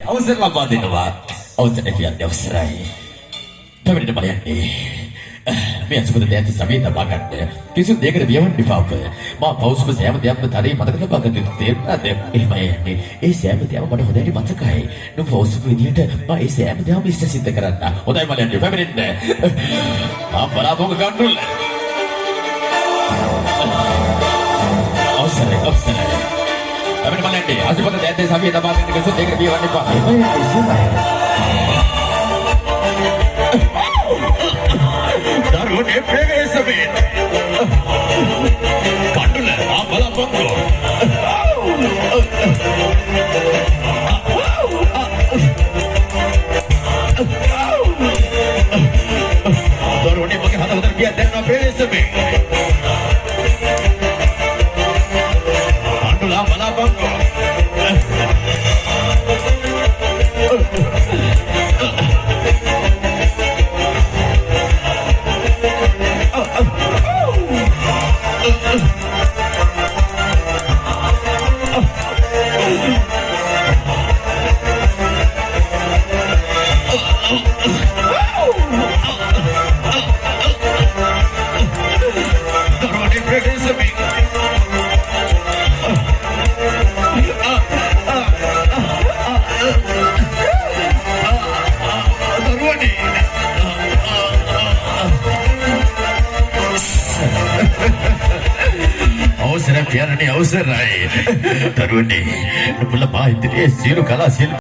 අවසර ලබා දෙනවා. අවසර කියන්නේ අවසරයි. දෙවෙනිට බලයන්නේ. මේ අසුබද දැන් සමේ තබා ගන්න. කිසිදු දෙයකට වියවන්න එපා. මා පෞස්ප සෑම දෙයක්ම තරේ මතක තබා ගන්න තේරුණාද? එහෙමයි යන්නේ. ඒ සෑම දෙයක්ම මට හොඳට මතකයි. නුඹ පෞස්ප විදියට මා ඒ සෑම දෙයක්ම ඉෂ්ට සිද්ධ කරන්න. හොඳයි බලයන්නේ. පැමිණෙන්න. මා බලාපොරොත්තු ගන්නුල්ල. අවසරයි. අපිට බලන්න අසුබද දැන් සමේ තබා ගන්න කිසිදු දෙයකට වියවන්න එපා. එහෙමයි Darude Prevesamin Kandula Amala Pongo Darude Maki Hata Hata Biar Dan Prevesamin Kandula Amala Pongo Awesome, Piano, awesome, right? Taruni, Nupula Pai, Siru Kala,